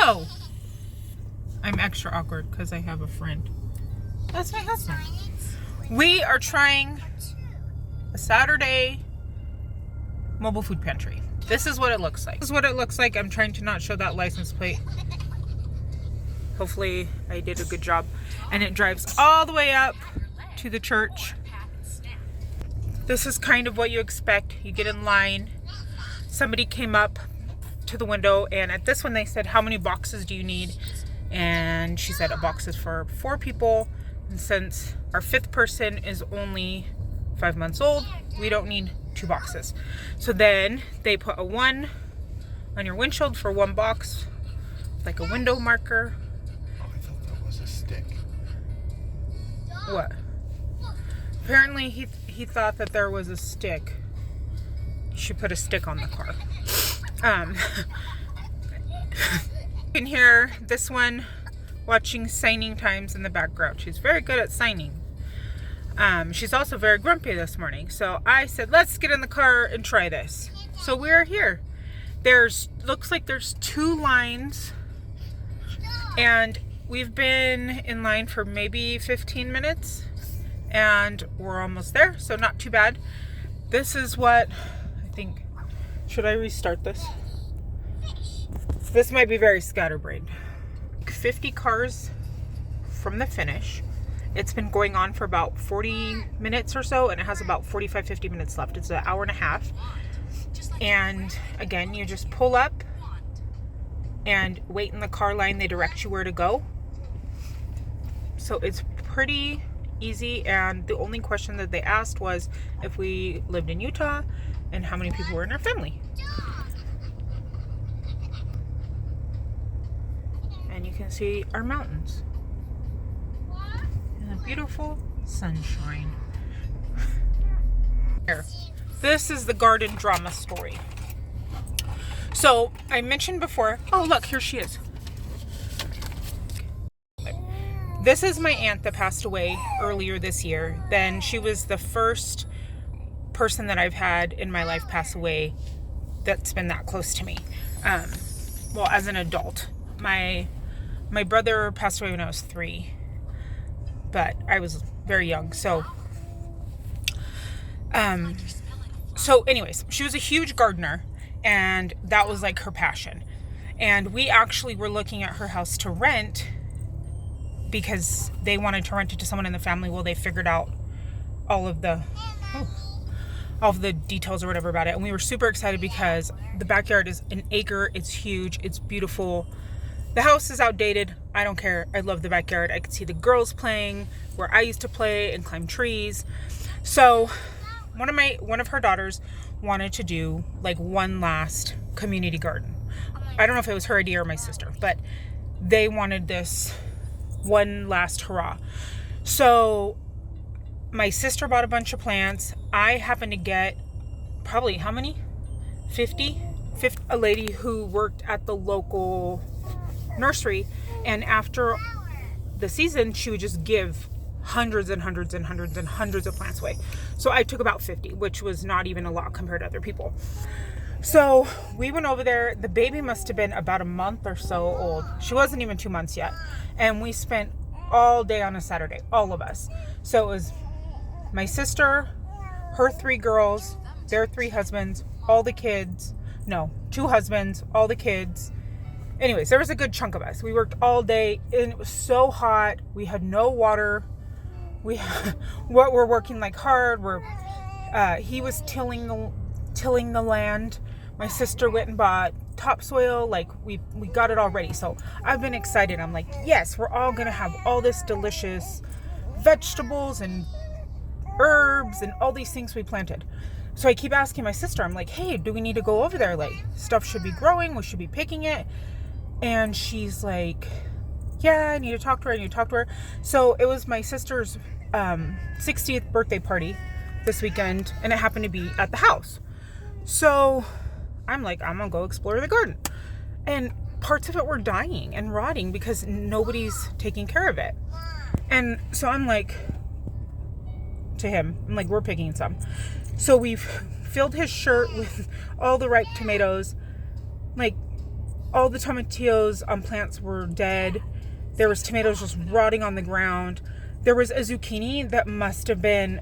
No! I'm extra awkward because I have a friend. That's my husband. We are trying a Saturday mobile food pantry. This is what it looks like. This is what it looks like. I'm trying to not show that license plate. Hopefully I did a good job. And it drives all the way up to the church. This is kind of what you expect. You get in line. Somebody came up to the window, and at this one they said, how many boxes do you need? And she said a box is for 4 people. And since our 5th person is only 5 months old, we don't need 2 boxes. So then they put a 1 on your windshield for 1 box, like a window marker. Oh, I thought that was a stick. What? Apparently he thought that there was a stick. You should put a stick on the car. You can hear this one watching signing times in the background. She's very good at signing. She's also very grumpy this morning. So I said, let's get in the car and try this. So we're here. Looks like there's 2 lines. And we've been in line for maybe 15 minutes. And we're almost there. So not too bad. This is what I think. Should I restart this? This might be very scatterbrained. 50 cars from the finish. It's been going on for about 40 minutes or so, and it has about 45-50 minutes left. It's an hour and a half. And again, you just pull up and wait in the car line. They direct you where to go. So it's pretty easy, and the only question that they asked was if we lived in Utah and how many people were in our family. And you can see our mountains and the beautiful sunshine. Here. This is the garden drama story. So I mentioned before, oh look, here she is. This is my aunt that passed away earlier this year. Then she was the first person that I've had in my life pass away that's been that close to me. Well, as an adult. My brother passed away when I was 3, but I was very young. So anyways, she was a huge gardener, and that was like her passion. And we actually were looking at her house to rent because they wanted to rent it to someone in the family. Well, they figured out all of the details or whatever about it. And we were super excited because the backyard is an acre. It's huge. It's beautiful. The house is outdated. I don't care. I love the backyard. I could see the girls playing where I used to play and climb trees. So one of her daughters wanted to do like one last community garden. I don't know if it was her idea or my sister, but they wanted this one last hurrah. So my sister bought a bunch of plants. I happened to get probably how many? 50? A lady who worked at the local nursery, and after the season she would just give hundreds and hundreds and hundreds and hundreds of plants away. So I took about 50, which was not even a lot compared to other people. So we went over there. The baby must have been about a month or so old. She wasn't even 2 months yet. And we spent all day on a Saturday, all of us. So it was my sister, her 3 girls, their 3 husbands, all the kids. No, 2 husbands, all the kids. Anyways, there was a good chunk of us. We worked all day, and it was so hot. We had no water. We're working like hard. He was tilling the land. My sister went and bought topsoil. Like we got it all ready. So I've been excited. I'm like, yes, we're all gonna have all this delicious vegetables and herbs and all these things we planted. So I keep asking my sister, I'm like, hey, do we need to go over there? Like, stuff should be growing. We should be picking it. And she's like, yeah, I need to talk to her. So it was my sister's 60th birthday party this weekend, and it happened to be at the house. So I'm like, I'm gonna go explore the garden. And parts of it were dying and rotting because nobody's taking care of it. And so I'm like, to him, I'm like, we're picking some. So we've filled his shirt with all the ripe tomatoes. Like, all the tomatillos on plants were dead. There was tomatoes just rotting on the ground. There was a zucchini that must have been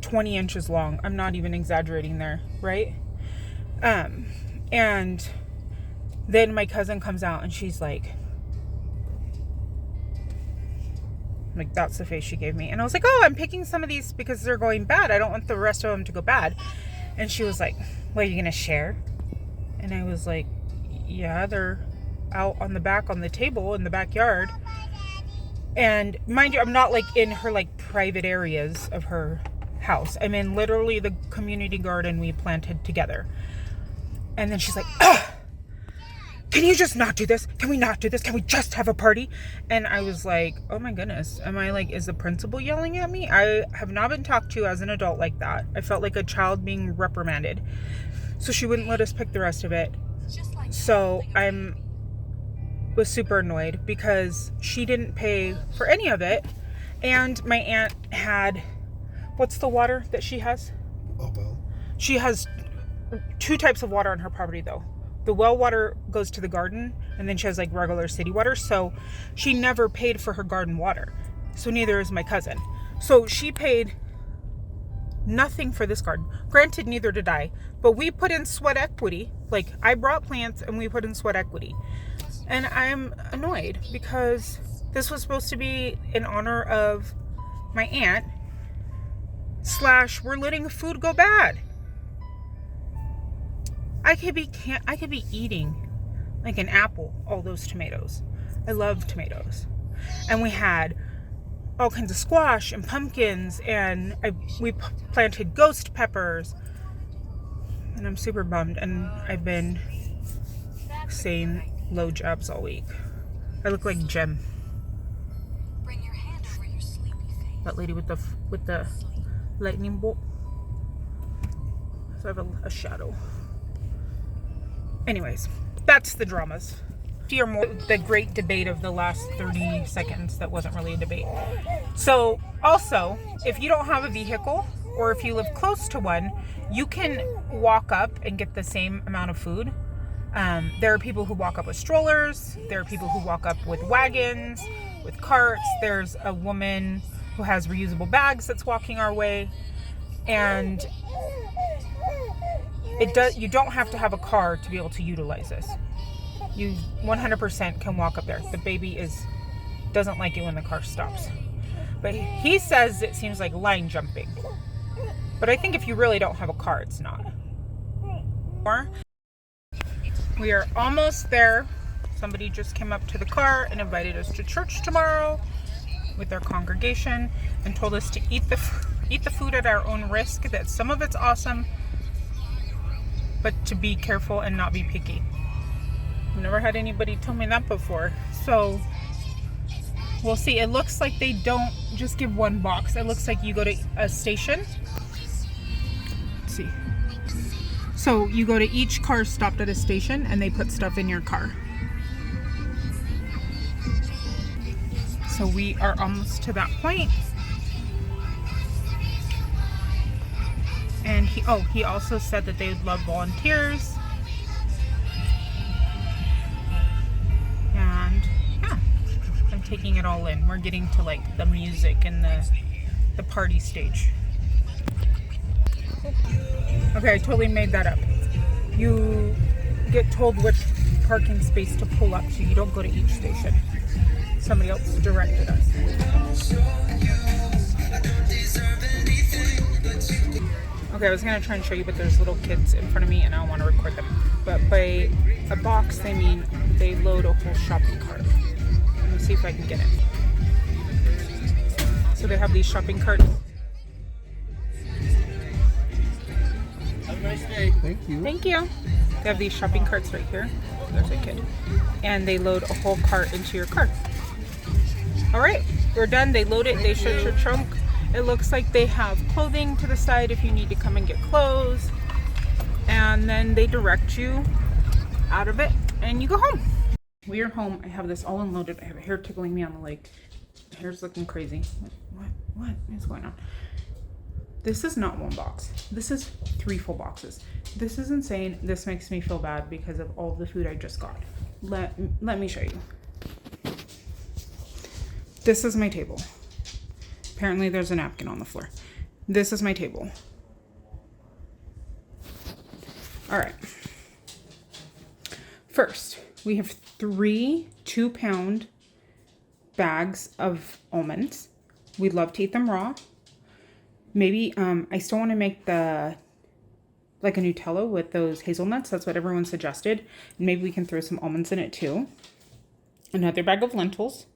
20 inches long. I'm not even exaggerating there, right? And then my cousin comes out and she's like, that's the face she gave me. And I was like, oh, I'm picking some of these because they're going bad. I don't want the rest of them to go bad. And she was like, well, are you going to share? And I was like, yeah, they're out on the back on the table in the backyard. And mind you, I'm not like in her like private areas of her house. I'm in literally the community garden we planted together. And then she's like, ugh, can you just not do this? Can we not do this? Can we just have a party? And I was like, oh my goodness. Am I like, is the principal yelling at me? I have not been talked to as an adult like that. I felt like a child being reprimanded. So she wouldn't let us pick the rest of it. So was super annoyed because she didn't pay for any of it. And my aunt had, what's the water that she has? Oh, well. She has 2 types of water on her property though. The well water goes to the garden, and then she has like regular city water. So she never paid for her garden water. So neither is my cousin. So she paid nothing for this garden. Granted, neither did I. But we put in sweat equity. Like, I brought plants and we put in sweat equity. And I'm annoyed because this was supposed to be in honor of my aunt / we're letting food go bad. I could be eating like an apple all those tomatoes. I love tomatoes. And we had all kinds of squash and pumpkins, and we planted ghost peppers. And I'm super bummed, and I've been saying low jabs all week. I look like Jem. That lady with the lightning bolt. So I have a shadow. Anyways, that's the dramas. Or more the great debate of the last 30 seconds that wasn't really a debate. So also, if you don't have a vehicle or if you live close to one, you can walk up and get the same amount of food. There are people who walk up with strollers. There are people who walk up with wagons, with carts. There's a woman who has reusable bags that's walking our way. And you don't have to have a car to be able to utilize this. You 100% can walk up there. The baby doesn't like it when the car stops. But he says it seems like line jumping. But I think if you really don't have a car, it's not. We are almost there. Somebody just came up to the car and invited us to church tomorrow with their congregation and told us to eat the food at our own risk, that some of it's awesome, but to be careful and not be picky. I've never had anybody tell me that before. So we'll see. It looks like they don't just give one box. It looks like you go to a station. Let's see. So you go to each car stopped at a station and they put stuff in your car. So we are almost to that point. And he also said that they would love volunteers. And yeah, I'm taking it all in. We're getting to like the music and the party stage. Okay, I totally made that up. You get told which parking space to pull up to. You don't go to each station. Somebody else directed us. Okay, I was gonna try and show you, but there's little kids in front of me and I don't want to record them. But by a box, they mean they load a whole shopping cart. Let me see if I can get it. So they have these shopping carts. Have a nice day. Thank you. Thank you. They have these shopping carts right here. There's a kid. And they load a whole cart into your car. All right, we're done. They load it. They shut your trunk. It looks like they have clothing to the side if you need to come and get clothes. And then they direct you out of it and you go home. We are home. I have this all unloaded. I have a hair tickling me on the leg. The hair's looking crazy. What is going on? This is not one box. This is 3 full boxes. This is insane. This makes me feel bad because of all the food I just got. Let me show you. This is my table. Apparently there's a napkin on the floor. This is my table. All right. First, we have 3 2-pound bags of almonds. We love to eat them raw. Maybe, I still want to make like a Nutella with those hazelnuts. That's what everyone suggested. Maybe we can throw some almonds in it too. Another bag of lentils.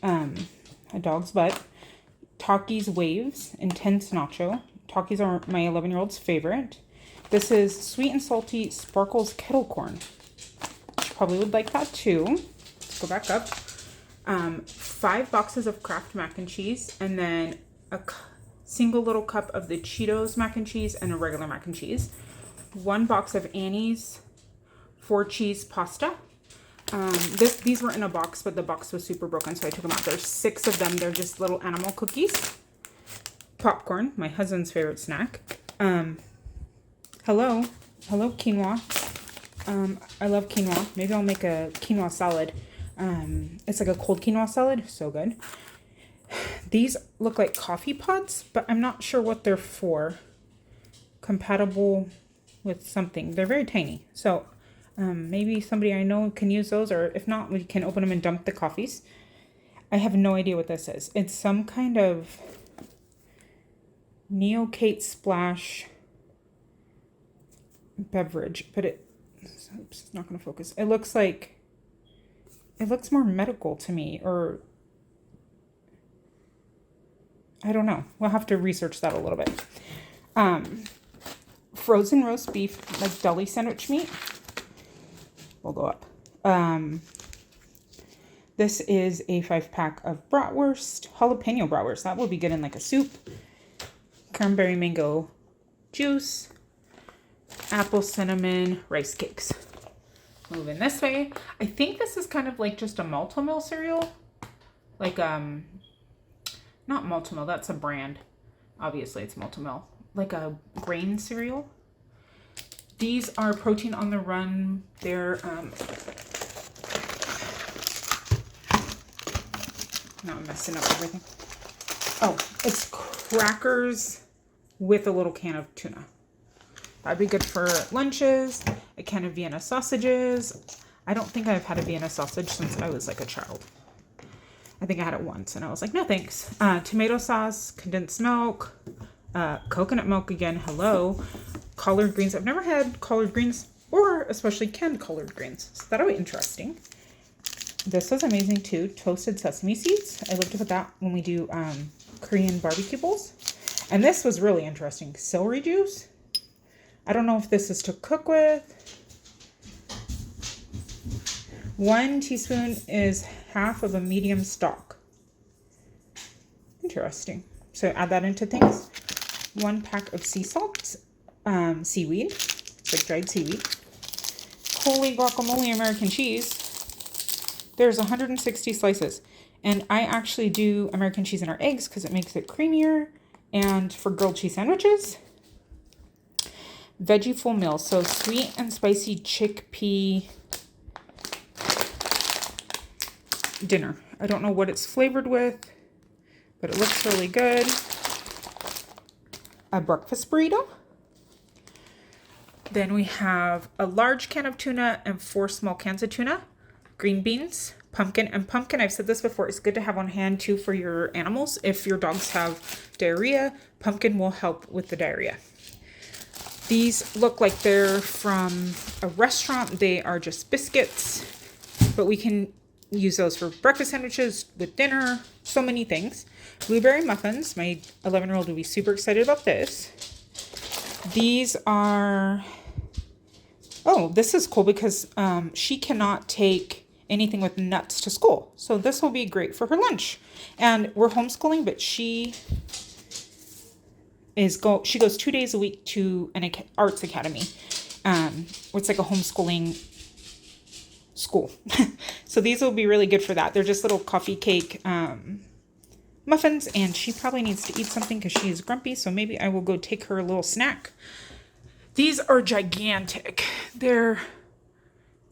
A dog's butt. Takis Waves Intense Nacho. Takis are my 11-year-old's favorite. This is sweet and salty Sparkles kettle corn. She probably would like that too. Let's go back up. 5 boxes of Kraft mac and cheese, and then a single little cup of the Cheetos mac and cheese and a regular mac and cheese. 1 box of Annie's 4-cheese pasta. These were in a box, but the box was super broken, so I took them out. There's 6 of them. They're just little animal cookies. Popcorn, my husband's favorite snack. Hello quinoa. I love quinoa. Maybe I'll make a quinoa salad. It's like a cold quinoa salad. So good. These look like coffee pots, but I'm not sure what they're for. Compatible with something. They're very tiny. So maybe somebody I know can use those, or if not, we can open them and dump the coffees. I have no idea what this is. It's some kind of Neocate Splash beverage, but oops, it's not going to focus. It looks more medical to me, or I don't know. We'll have to research that a little bit. Frozen roast beef, like deli sandwich meat. We'll go up. This is a 5-pack of bratwurst, jalapeno bratwurst. That would be good in like a soup. Cranberry mango juice. Apple cinnamon rice cakes. Moving this way. I think this is kind of like just a Multimil cereal. Like, not Multimil, that's a brand. Obviously it's Multimil. Like a grain cereal. These are Protein on the Run. They're, now I'm messing up everything. Oh, it's crackers with a little can of tuna. That'd be good for lunches. A can of Vienna sausages. I don't think I've had a Vienna sausage since I was like a child. I think I had it once and I was like, no thanks. Tomato sauce, condensed milk, coconut milk again, hello. Collard greens. I've never had collard greens, or especially canned collard greens. So that'll be interesting. This was amazing too. Toasted sesame seeds. I love to put that when we do Korean barbecue bowls. And this was really interesting. Celery juice. I don't know if this is to cook with. 1 teaspoon is half of a medium stock. Interesting. So add that into things. 1 pack of sea salt, seaweed, it's like dried seaweed. Holy guacamole American cheese. There's 160 slices. And I actually do American cheese in our eggs because it makes it creamier. And for grilled cheese sandwiches. Veggie full meal. So sweet and spicy chickpea dinner. I don't know what it's flavored with, but it looks really good. A breakfast burrito. Then we have a large can of tuna and 4 small cans of tuna. Green beans, pumpkin. And pumpkin, I've said this before, it's good to have on hand too for your animals. If your dogs have diarrhea, pumpkin will help with the diarrhea. These look like they're from a restaurant. They are just biscuits, but we can use those for breakfast sandwiches, with dinner, so many things. Blueberry muffins. My 11-year-old will be super excited about this. These are, oh, this is cool because she cannot take anything with nuts to school. So this will be great for her lunch. And we're homeschooling, but she goes 2 days a week to an arts academy. It's like a homeschooling school. So these will be really good for that. They're just little coffee cake muffins, and she probably needs to eat something because she is grumpy, so maybe I will go take her a little snack. These are gigantic. They're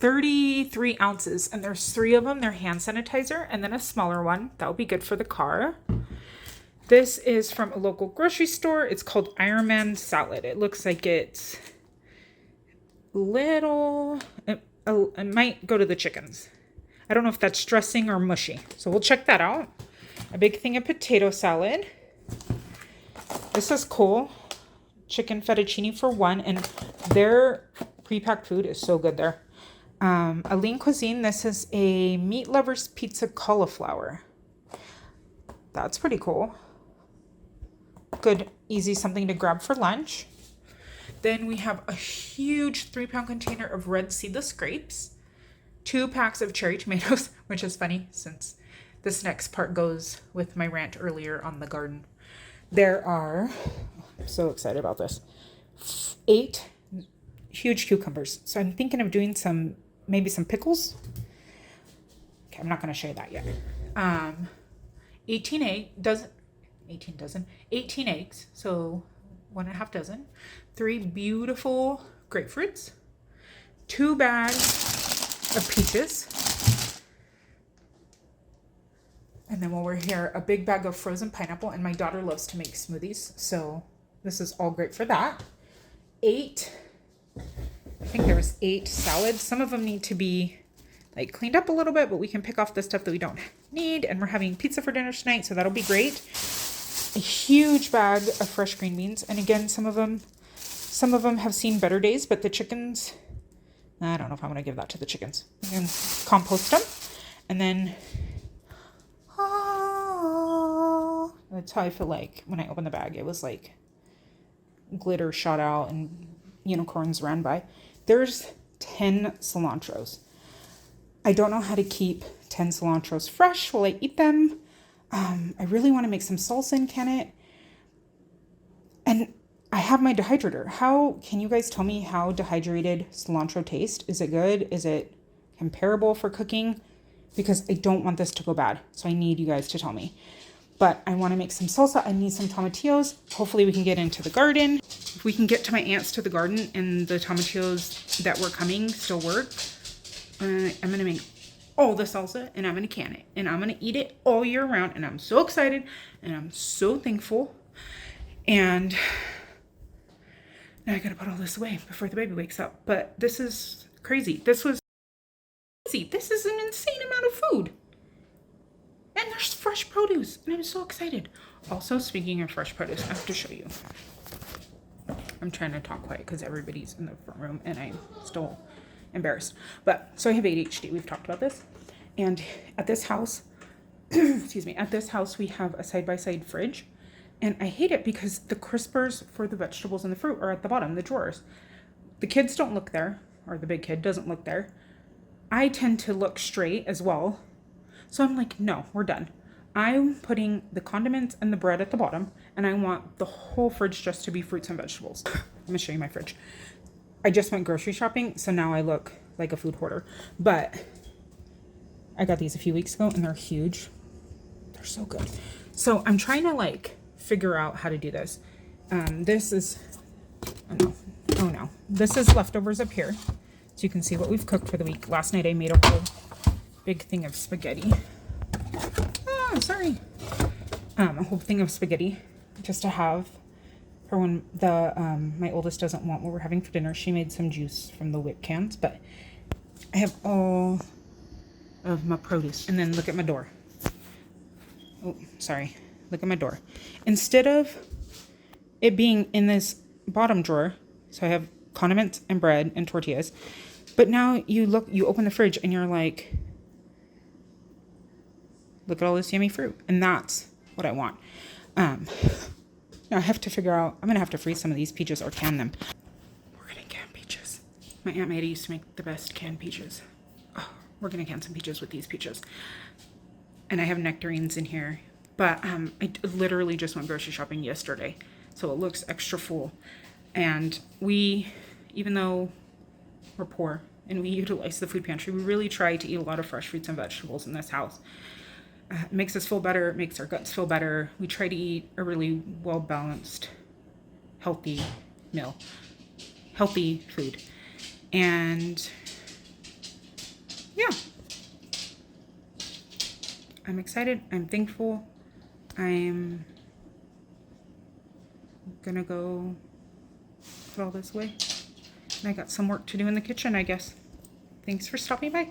33 ounces, and there's 3 of them. They're hand sanitizer, and then a smaller one. That would be good for the car. This is from a local grocery store. It's called Ironman salad. It looks like it's little. It might go to the chickens. I don't know if that's dressing or mushy, so we'll check that out. A big thing of potato salad. This is cool. Chicken fettuccine for 1, and their pre-packed food is so good there. A lean cuisine. This is a meat lovers pizza cauliflower. That's pretty cool. Good, easy something to grab for lunch. Then we have a huge 3-pound container of red seedless grapes, 2 packs of cherry tomatoes, which is funny since this next part goes with my rant earlier on the garden. There are, I'm so excited about this, 8 huge cucumbers. So I'm thinking of doing maybe some pickles. Okay, I'm not going to show you that yet. 18 eggs, so 1.5 dozen. 3 beautiful grapefruits. 2 bags of peaches. And then while we're here, a big bag of frozen pineapple, and my daughter loves to make smoothies, so this is all great for that. 8, I think there was 8 salads. Some of them need to be like cleaned up a little bit, but we can pick off the stuff that we don't need. And we're having pizza for dinner tonight, so that'll be great. A huge bag of fresh green beans, and again, some of them have seen better days, but the chickens, I don't know if I'm going to give that to the chickens. We can compost them. And then, that's how I feel like when I opened the bag. It was like glitter shot out and unicorns ran by. There's 10 cilantros. I don't know how to keep 10 cilantros fresh while I eat them. I really want to make some salsa and can it. And I have my dehydrator. How can you guys tell me how dehydrated cilantro tastes? Is it good? Is it comparable for cooking? Because I don't want this to go bad. So I need you guys to tell me. But I want to make some salsa. I need some tomatillos. Hopefully we can get into the garden. If we can get to my aunt's to the garden and the tomatillos that were coming still work, I'm going to make all the salsa and I'm going to can it. And I'm going to eat it all year round. And I'm so excited and I'm so thankful. And now I got to put all this away before the baby wakes up. But this is crazy. This is an insane amount of food. And there's fresh produce, and I'm so excited. Also, speaking of fresh produce, I have to show you. I'm trying to talk quiet because everybody's in the front room, and I'm still embarrassed. But, so I have ADHD. We've talked about this. And at this house, excuse me, at this house, we have a side-by-side fridge. And I hate it because the crispers for the vegetables and the fruit are at the bottom, the drawers. The kids don't look there, or the big kid doesn't look there. I tend to look straight as well. So I'm like, no, we're done. I'm putting the condiments and the bread at the bottom, and I want the whole fridge just to be fruits and vegetables. I'm going to show you my fridge. I just went grocery shopping, so now I look like a food hoarder. But I got these a few weeks ago, and they're huge. They're so good. So I'm trying to, figure out how to do this. This is, oh no. This is leftovers up here. So you can see what we've cooked for the week. Last night I made a whole big thing of spaghetti. Oh, sorry. A whole thing of spaghetti just to have for when my oldest doesn't want what we're having for dinner. She made some juice from the whip cans, but I have all of my produce. And then look at my door. Oh, sorry. Look at my door. Instead of it being in this bottom drawer, so I have condiments and bread and tortillas, but now you open the fridge and you're like, look at all this yummy fruit. And that's what I want. Now I have to figure out, I'm going to have to freeze some of these peaches or can them. We're going to can peaches. My Aunt Maddie used to make the best canned peaches. Oh, we're going to can some peaches with these peaches. And I have nectarines in here. But I literally just went grocery shopping yesterday. So it looks extra full. And we, even though we're poor and we utilize the food pantry, we really try to eat a lot of fresh fruits and vegetables in this house. It makes us feel better. It makes our guts feel better. We try to eat a really well-balanced, healthy meal, healthy food. And yeah, I'm excited. I'm thankful. I'm gonna go put all this away. And I got some work to do in the kitchen, I guess. Thanks for stopping by.